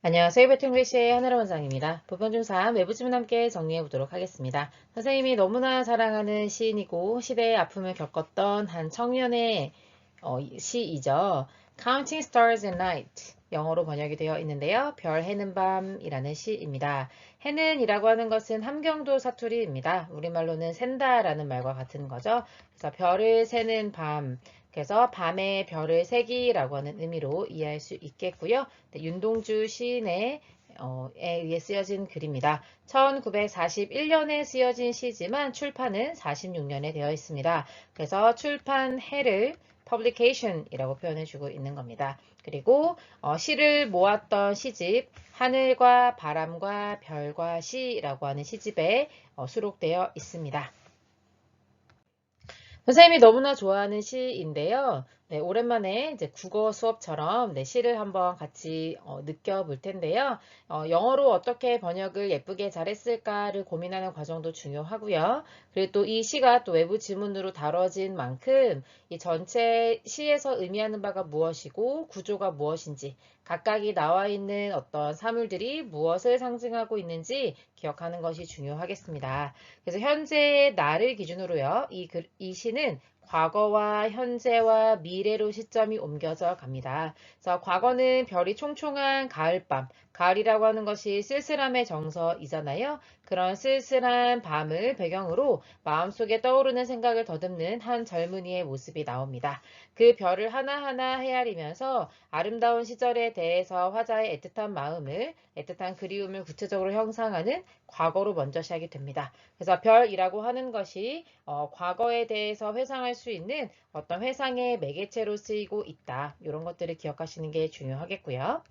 안녕하세요. 베트글리시의 하늘의 원장입니다. 부분 중 3 외부 지문 함께 정리해 보도록 하겠습니다. 선생님이 너무나 사랑하는 시인이고 시대의 아픔을 겪었던 한 청년의 시이죠. Counting Stars at Night 영어로 번역이 되어 있는데요. 별 해는 밤이라는 시입니다. 해는 이라고 하는 것은 함경도 사투리입니다. 우리말로는 샌다라는 말과 같은 거죠. 그래서 별을 세는 밤, 그래서 밤에 별을 세기라고 하는 의미로 이해할 수 있겠고요. 네, 윤동주 시인의 에 의해 쓰여진 글입니다. 1941년에 쓰여진 시지만 출판은 46년에 되어 있습니다. 그래서 출판해를 publication이라고 표현해주고 있는 겁니다. 그리고 시를 모았던 시집 하늘과 바람과 별과 시라고 하는 시집에 수록되어 있습니다. 선생님이 너무나 좋아하는 시인데요. 네, 오랜만에 이제 국어 수업처럼 시를 한번 같이 느껴볼 텐데요. 영어로 어떻게 번역을 예쁘게 잘했을까를 고민하는 과정도 중요하고요. 그리고 또 이 시가 또 외부 지문으로 다뤄진 만큼 이 전체 시에서 의미하는 바가 무엇이고 구조가 무엇인지 각각이 나와 있는 어떤 사물들이 무엇을 상징하고 있는지 기억하는 것이 중요하겠습니다. 그래서 현재의 나를 기준으로요. 이 시는 과거와 현재와 미래로 시점이 옮겨져 갑니다. 그래서 과거는 별이 총총한 가을밤, 가을이라고 하는 것이 쓸쓸함의 정서이잖아요. 그런 쓸쓸한 밤을 배경으로 마음속에 떠오르는 생각을 더듬는 한 젊은이의 모습이 나옵니다. 그 별을 하나하나 헤아리면서 아름다운 시절에 대해서 화자의 애틋한 그리움을 구체적으로 형상하는 과거로 먼저 시작이 됩니다. 그래서 별이라고 하는 것이 과거에 대해서 회상할 수 있는 어떤 회상의 매개체로 쓰이고 있다. 이런 것들을 기억하시는 게 중요하겠고요.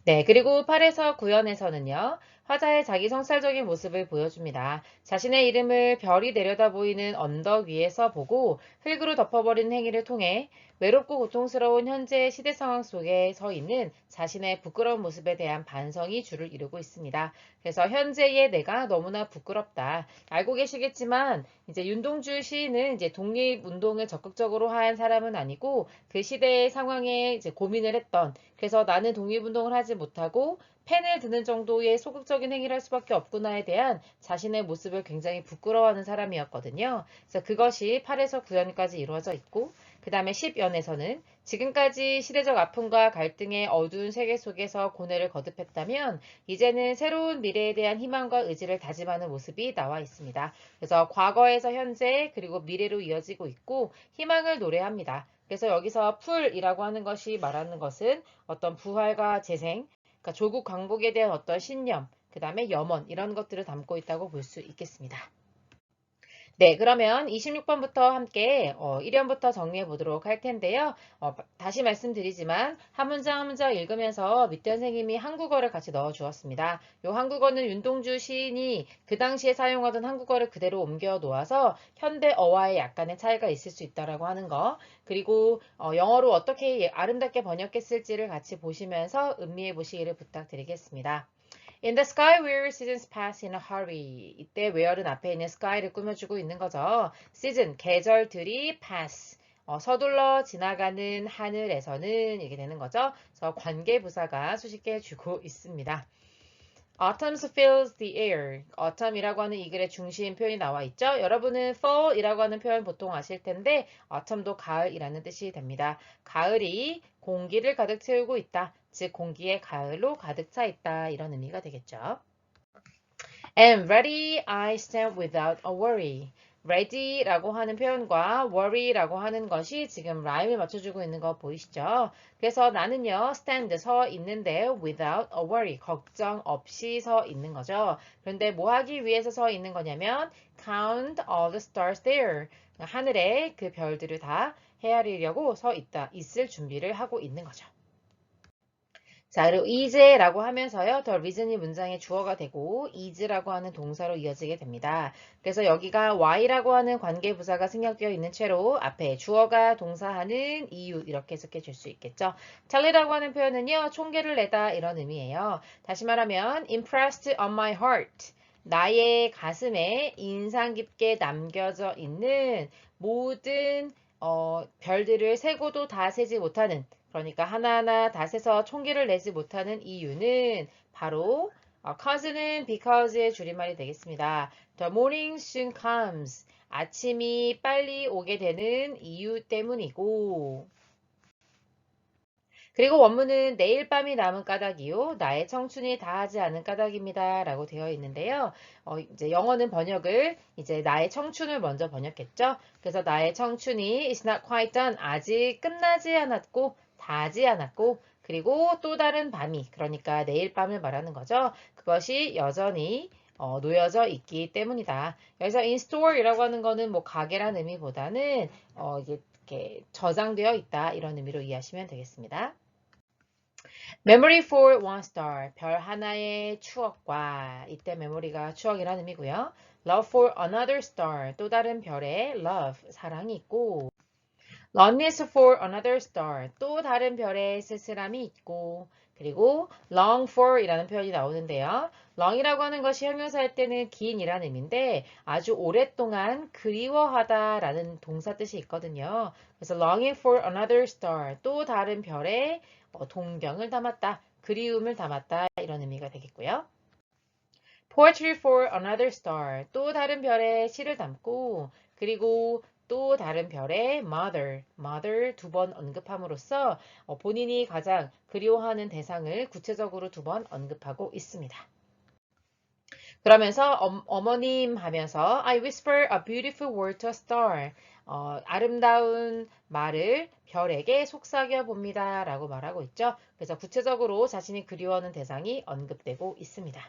네, 그리고 8에서 9연에서는요. 화자의 자기 성찰적인 모습을 보여줍니다. 자신의 이름을 별이 내려다 보이는 언덕 위에서 보고 흙으로 덮어버리는 행위를 통해 외롭고 고통스러운 현재의 시대 상황 속에 서 있는 자신의 부끄러운 모습에 대한 반성이 주를 이루고 있습니다. 그래서 현재의 내가 너무나 부끄럽다. 알고 계시겠지만 이제 윤동주 시인은 이제 독립운동을 적극적으로 한 사람은 아니고 그 시대의 상황에 이제 고민을 했던, 그래서 나는 독립운동을 하지 못하고 펜을 드는 정도의 소극적인 행위를 할 수밖에 없구나에 대한 자신의 모습을 굉장히 부끄러워하는 사람이었거든요. 그래서 그것이 8에서 9연까지 이루어져 있고, 그 다음에 10연에서는 지금까지 시대적 아픔과 갈등의 어두운 세계 속에서 고뇌를 거듭했다면 이제는 새로운 미래에 대한 희망과 의지를 다짐하는 모습이 나와 있습니다. 그래서 과거에서 현재 그리고 미래로 이어지고 있고 희망을 노래합니다. 그래서 여기서 풀이라고 하는 것이 말하는 것은 어떤 부활과 재생, 그러니까 조국 광복에 대한 어떤 신념, 그 다음에 염원 이런 것들을 담고 있다고 볼 수 있겠습니다. 네, 그러면 26번부터 함께 1연부터 정리해 보도록 할 텐데요. 다시 말씀드리지만 한 문장 한 문장 읽으면서 밑대 선생님이 한국어를 같이 넣어 주었습니다. 이 한국어는 윤동주 시인이 그 당시에 사용하던 한국어를 그대로 옮겨 놓아서 현대어와의 약간의 차이가 있을 수 있다라고 하는 거, 그리고 영어로 어떻게 아름답게 번역했을지를 같이 보시면서 음미해 보시기를 부탁드리겠습니다. In the sky where seasons pass in a hurry. 이때 where은 앞에 있는 sky를 꾸며주고 있는 거죠. season, 계절들이 pass. 서둘러 지나가는 하늘에서는 이렇게 되는 거죠. 그래서 관계부사가 수식해 주고 있습니다. Autumn fills the air. autumn이라고 하는 이 글의 중심 표현이 나와 있죠. 여러분은 fall이라고 하는 표현 보통 아실 텐데 autumn도 가을이라는 뜻이 됩니다. 가을이 공기를 가득 채우고 있다. 즉 공기에 가을로 가득 차 있다. 이런 의미가 되겠죠. And ready I stand without a worry. ready라고 하는 표현과 worry라고 하는 것이 지금 라임을 맞춰주고 있는 거 보이시죠? 그래서 나는요, stand 서 있는데 without a worry, 걱정 없이 서 있는 거죠. 그런데 뭐 하기 위해서 서 있는 거냐면 count all the stars there. 하늘에 그 별들을 다 헤아리려고 있을 준비를 하고 있는 거죠. 자, 그리고 is라고 하면서요. 더 reason이 문장의 주어가 되고 is라고 하는 동사로 이어지게 됩니다. 그래서 여기가 why라고 하는 관계부사가 생략되어 있는 채로 앞에 주어가 동사하는 이유 이렇게 해석해 줄 수 있겠죠. tally라고 하는 표현은요. 총계를 내다 이런 의미예요. 다시 말하면 impressed on my heart. 나의 가슴에 인상 깊게 남겨져 있는 모든 별들을 세고도 다 세지 못하는 그러니까 하나하나 닷에서 총기를 내지 못하는 이유는 바로 cause는 because의 줄임말이 되겠습니다. The morning soon comes. 아침이 빨리 오게 되는 이유 때문이고 그리고 원문은 내일 밤이 남은 까닭이요. 나의 청춘이 다하지 않은 까닭입니다. 라고 되어 있는데요. 이제 영어는 번역을 이제 나의 청춘을 먼저 번역했죠. 그래서 나의 청춘이 is not quite done. 아직 끝나지 않았고 다하지 않았고 그리고 또 다른 밤이 그러니까 내일 밤을 말하는 거죠. 그것이 여전히 놓여져 있기 때문이다. 여기서 in store이라고 하는 거는 뭐 가게란 의미보다는 이게 이렇게 저장되어 있다 이런 의미로 이해하시면 되겠습니다. Memory for one star. 별 하나의 추억과 이때 메모리가 추억이라는 의미고요. Love for another star. 또 다른 별의 love, 사랑이 있고 Longingness for another star. 또 다른 별의 쓸쓸함이 있고 그리고 long for 이라는 표현이 나오는데요. long이라고 하는 것이 형용사일 때는 긴이라는 의미인데 아주 오랫동안 그리워하다 라는 동사 뜻이 있거든요. 그래서 longing for another star. 또 다른 별의 동경을 담았다. 그리움을 담았다. 이런 의미가 되겠고요. Poetry for another star. 또 다른 별의 시를 담고 그리고 또 다른 별의 mother 두 번 언급함으로써 본인이 가장 그리워하는 대상을 구체적으로 두 번 언급하고 있습니다. 그러면서 어머님 하면서 I whisper a beautiful word to a star. 아름다운 말을 별에게 속삭여 봅니다. 라고 말하고 있죠. 그래서 구체적으로 자신이 그리워하는 대상이 언급되고 있습니다.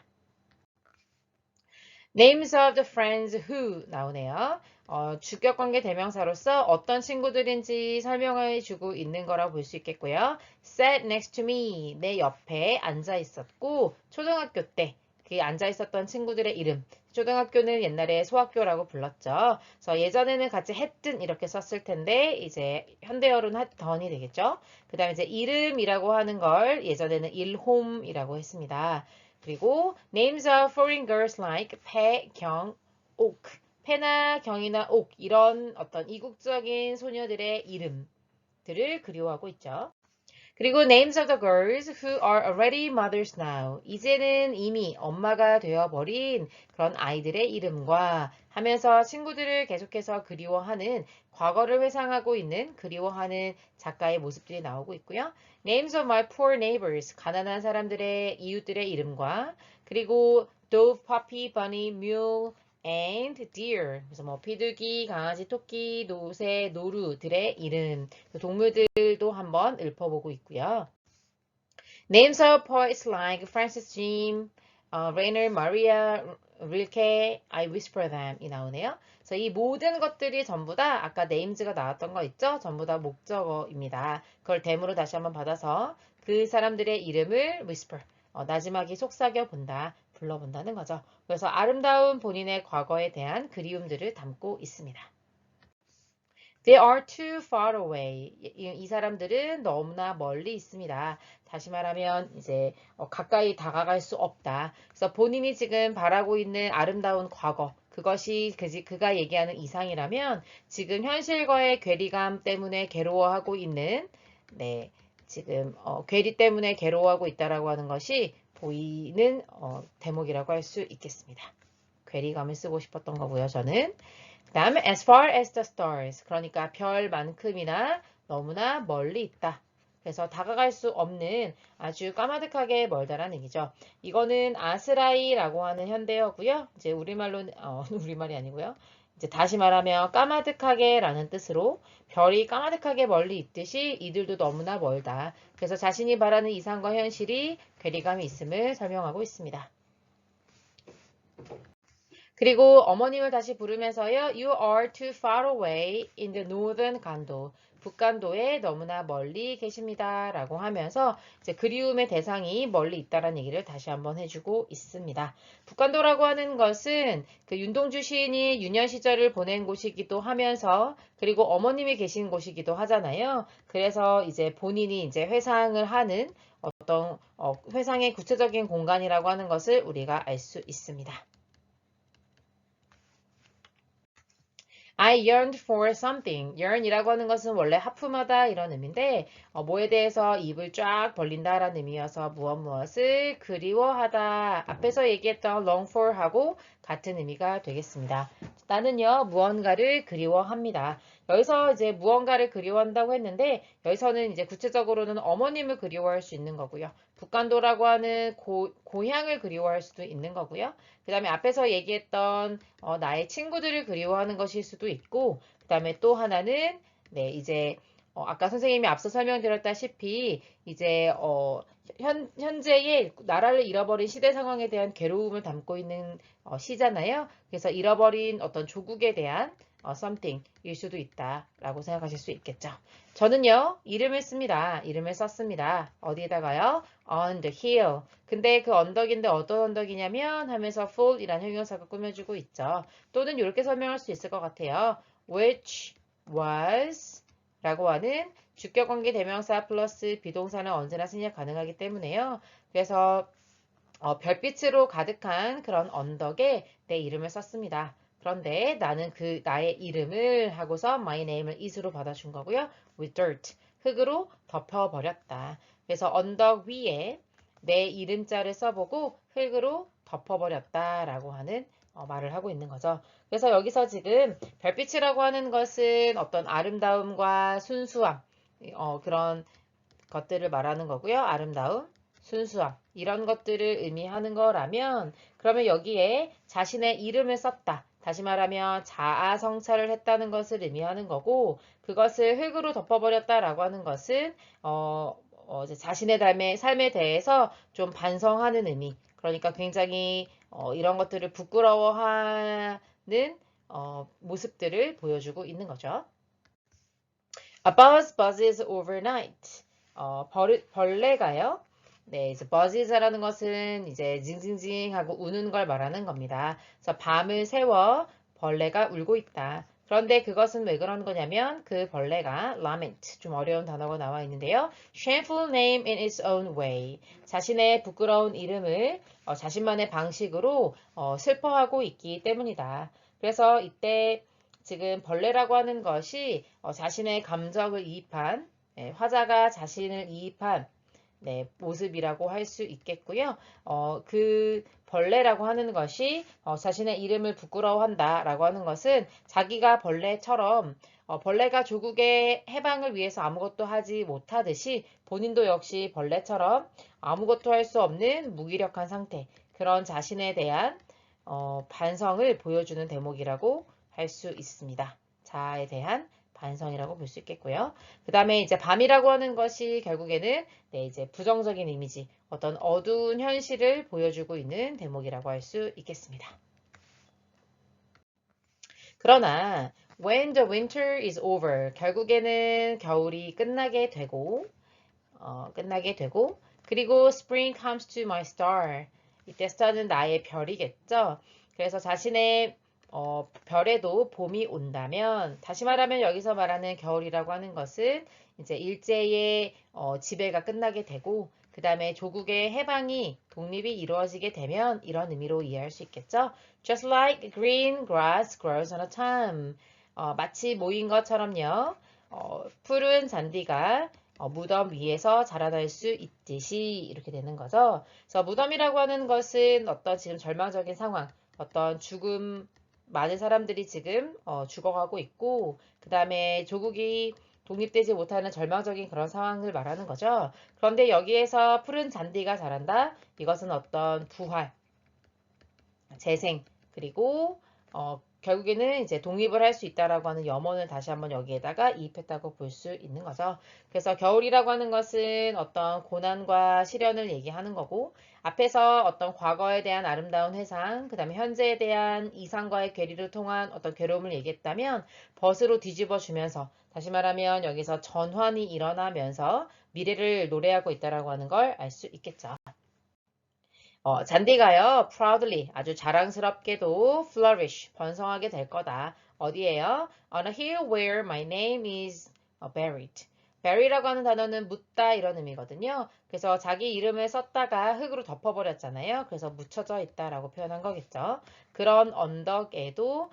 Names of the friends who 나오네요. 주격관계 대명사로서 어떤 친구들인지 설명해 주고 있는 거라고 볼 수 있겠고요. Sat next to me. 내 옆에 앉아 있었고 초등학교 때 그 앉아 있었던 친구들의 이름. 초등학교는 옛날에 소학교라고 불렀죠. 그래서 예전에는 같이 했든 이렇게 썼을 텐데 이제 현대어로는 had던이 되겠죠. 그 다음에 이제 이름이라고 하는 걸 예전에는 일홈이라고 했습니다. 그리고 names of foreign girls like 배, 경, 옥. 패나 경이나 옥 이런 어떤 이국적인 소녀들의 이름들을 그리워하고 있죠. 그리고 names of the girls who are already mothers now. 이제는 이미 엄마가 되어버린 그런 아이들의 이름과 하면서 친구들을 계속해서 그리워하는 과거를 회상하고 있는 그리워하는 작가의 모습들이 나오고 있고요. Names of my poor neighbors. 가난한 사람들의 이웃들의 이름과 그리고 dove, puppy, bunny, mule, and deer. 그래서 뭐 비둘기, 강아지, 토끼, 노새, 노루들의 이름, 동물들도 한번 읊어보고 있고요. Names of poets like Francis Jim, Rainer Maria Rilke, I Whisper Them 이 나오네요. 그래서 이 모든 것들이 전부 다 아까 names가 나왔던 거 있죠? 전부 다 목적어입니다. 그걸 대문으로 다시 한번 받아서 그 사람들의 이름을 whisper, 나지막이 속삭여 본다, 불러본다는 거죠. 그래서 아름다운 본인의 과거에 대한 그리움들을 담고 있습니다. They are too far away. 이 사람들은 너무나 멀리 있습니다. 다시 말하면 이제 가까이 다가갈 수 없다. 그래서 본인이 지금 바라고 있는 아름다운 과거, 그것이 그가 얘기하는 이상이라면 지금 현실과의 괴리감 때문에 괴로워하고 있는 네, 지금 괴리 때문에 괴로워하고 있다라고 하는 것이 보이는 대목이라고 할 수 있겠습니다. 괴리감을 쓰고 싶었던 거고요, 저는. 그 다음에 as far as the stars. 그러니까 별만큼이나 너무나 멀리 있다. 그래서 다가갈 수 없는 아주 까마득하게 멀다라는 얘기죠. 이거는 아스라이라고 하는 현대어고요. 이제 우리말로 우리말이 아니고요. 이제 다시 말하면 까마득하게 라는 뜻으로 별이 까마득하게 멀리 있듯이 이들도 너무나 멀다. 그래서 자신이 바라는 이상과 현실이 괴리감이 있음을 설명하고 있습니다. 그리고 어머님을 다시 부르면서요. You are too far away in the northern 간도. 북간도에 너무나 멀리 계십니다. 라고 하면서 이제 그리움의 대상이 멀리 있다라는 얘기를 다시 한번 해주고 있습니다. 북간도라고 하는 것은 그 윤동주 시인이 유년 시절을 보낸 곳이기도 하면서 그리고 어머님이 계신 곳이기도 하잖아요. 그래서 이제 본인이 이제 회상을 하는 어떤 회상의 구체적인 공간이라고 하는 것을 우리가 알 수 있습니다. I yearned for something. yearn이라고 하는 것은 원래 하품하다 이런 의미인데 뭐에 대해서 입을 쫙 벌린다라는 의미여서 무엇을 그리워하다. 앞에서 얘기했던 long for하고 같은 의미가 되겠습니다. 나는요 무언가를 그리워합니다. 여기서 이제 무언가를 그리워한다고 했는데 여기서는 이제 구체적으로는 어머님을 그리워할 수 있는 거고요. 북간도라고 하는 고향을 그리워할 수도 있는 거고요. 그 다음에 앞에서 얘기했던 나의 친구들을 그리워하는 것일 수도 있고, 그 다음에 또 하나는, 네, 이제, 아까 선생님이 앞서 설명드렸다시피, 이제, 현재의 나라를 잃어버린 시대 상황에 대한 괴로움을 담고 있는 시잖아요. 그래서 잃어버린 어떤 조국에 대한 something일 수도 있다라고 생각하실 수 있겠죠. 저는요, 이름을 씁니다. 이름을 썼습니다. 어디에다가요? On the hill. 근데 그 언덕인데 어떤 언덕이냐면 하면서 full이라는 형용사가 꾸며주고 있죠. 또는 이렇게 설명할 수 있을 것 같아요. which was 라고 하는 주격관계 대명사 플러스 비동사는 언제나 생략 가능하기 때문에요. 그래서 별빛으로 가득한 그런 언덕에 내 이름을 썼습니다. 그런데 나는 그 나의 이름을 하고서 my name을 is로 받아준 거고요. with dirt, 흙으로 덮어버렸다. 그래서 언덕 위에 내 이름자를 써보고 흙으로 덮어버렸다라고 하는 말을 하고 있는 거죠. 그래서 여기서 지금 별빛이라고 하는 것은 어떤 아름다움과 순수함, 그런 것들을 말하는 거고요. 아름다움, 순수함 이런 것들을 의미하는 거라면 그러면 여기에 자신의 이름을 썼다. 다시 말하면 자아 성찰을 했다는 것을 의미하는 거고 그것을 흙으로 덮어버렸다라고 하는 것은 이제 자신의 삶에 대해서 좀 반성하는 의미. 그러니까 굉장히 이런 것들을 부끄러워하는 모습들을 보여주고 있는 거죠. A buzz buzzes overnight. 벌레가요. 네, 이제 buzzes라는 것은 이제 징징징 하고 우는 걸 말하는 겁니다. 그래서 밤을 새워 벌레가 울고 있다. 그런데 그것은 왜 그런 거냐면 그 벌레가 lament, 좀 어려운 단어가 나와 있는데요. shameful name in its own way. 자신의 부끄러운 이름을 자신만의 방식으로 슬퍼하고 있기 때문이다. 그래서 이때 지금 벌레라고 하는 것이 자신의 감정을 이입한 화자가 자신을 이입한 모습이라고 할 수 있겠고요. 그 벌레라고 하는 것이 자신의 이름을 부끄러워한다라고 하는 것은 자기가 벌레처럼 벌레가 조국의 해방을 위해서 아무것도 하지 못하듯이 본인도 역시 벌레처럼 아무것도 할 수 없는 무기력한 상태 그런 자신에 대한 반성을 보여주는 대목이라고 할 수 있습니다. 자아에 대한 반성이라고 볼 수 있겠고요. 그 다음에 이제 밤이라고 하는 것이 결국에는 이제 부정적인 이미지, 어떤 어두운 현실을 보여주고 있는 대목이라고 할 수 있겠습니다. 그러나 when the winter is over, 결국에는 겨울이 끝나게 되고 그리고 spring comes to my star. 이때 star는 나의 별이겠죠. 그래서 자신의 별에도 봄이 온다면 다시 말하면 여기서 말하는 겨울이라고 하는 것은 이제 일제의 지배가 끝나게 되고 그 다음에 조국의 해방이 독립이 이루어지게 되면 이런 의미로 이해할 수 있겠죠. Just like green grass grows on a time. 마치 모인 것처럼요. 푸른 잔디가 무덤 위에서 자라날 수 있듯이 이렇게 되는 거죠. 그래서 무덤이라고 하는 것은 어떤 지금 절망적인 상황, 어떤 죽음, 많은 사람들이 지금 죽어가고 있고 그 다음에 조국이 독립되지 못하는 절망적인 그런 상황을 말하는 거죠. 그런데 여기에서 푸른 잔디가 자란다. 이것은 어떤 부활, 재생, 그리고 결국에는 이제 독립을 할 수 있다라고 하는 염원을 다시 한번 여기에다가 이입했다고 볼 수 있는 거죠. 그래서 겨울이라고 하는 것은 어떤 고난과 시련을 얘기하는 거고 앞에서 어떤 과거에 대한 아름다운 회상, 그 다음에 현재에 대한 이상과의 괴리를 통한 어떤 괴로움을 얘기했다면 벗으로 뒤집어 주면서 다시 말하면 여기서 전환이 일어나면서 미래를 노래하고 있다라고 하는 걸 알 수 있겠죠. 잔디가요, proudly, 아주 자랑스럽게도 flourish, 번성하게 될 거다. 어디에요? On a hill where my name is buried. bury라고 하는 단어는 묻다 이런 의미거든요. 그래서 자기 이름을 썼다가 흙으로 덮어버렸잖아요. 그래서 묻혀져 있다라고 표현한 거겠죠. 그런 언덕에도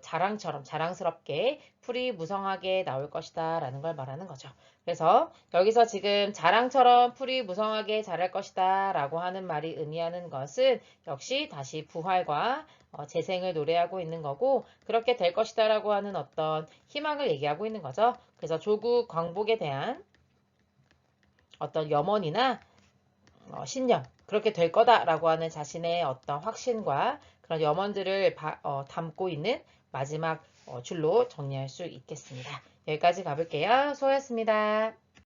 자랑처럼 자랑스럽게 풀이 무성하게 나올 것이다 라는 걸 말하는 거죠. 그래서 여기서 지금 자랑처럼 풀이 무성하게 자랄 것이다 라고 하는 말이 의미하는 것은 역시 다시 부활과 재생을 노래하고 있는 거고 그렇게 될 것이다 라고 하는 어떤 희망을 얘기하고 있는 거죠. 그래서 조국 광복에 대한 어떤 염원이나 신념 그렇게 될 거다라고 하는 자신의 어떤 확신과 그런 염원들을 담고 있는 마지막 줄로 정리할 수 있겠습니다. 여기까지 가볼게요. 수고하셨습니다.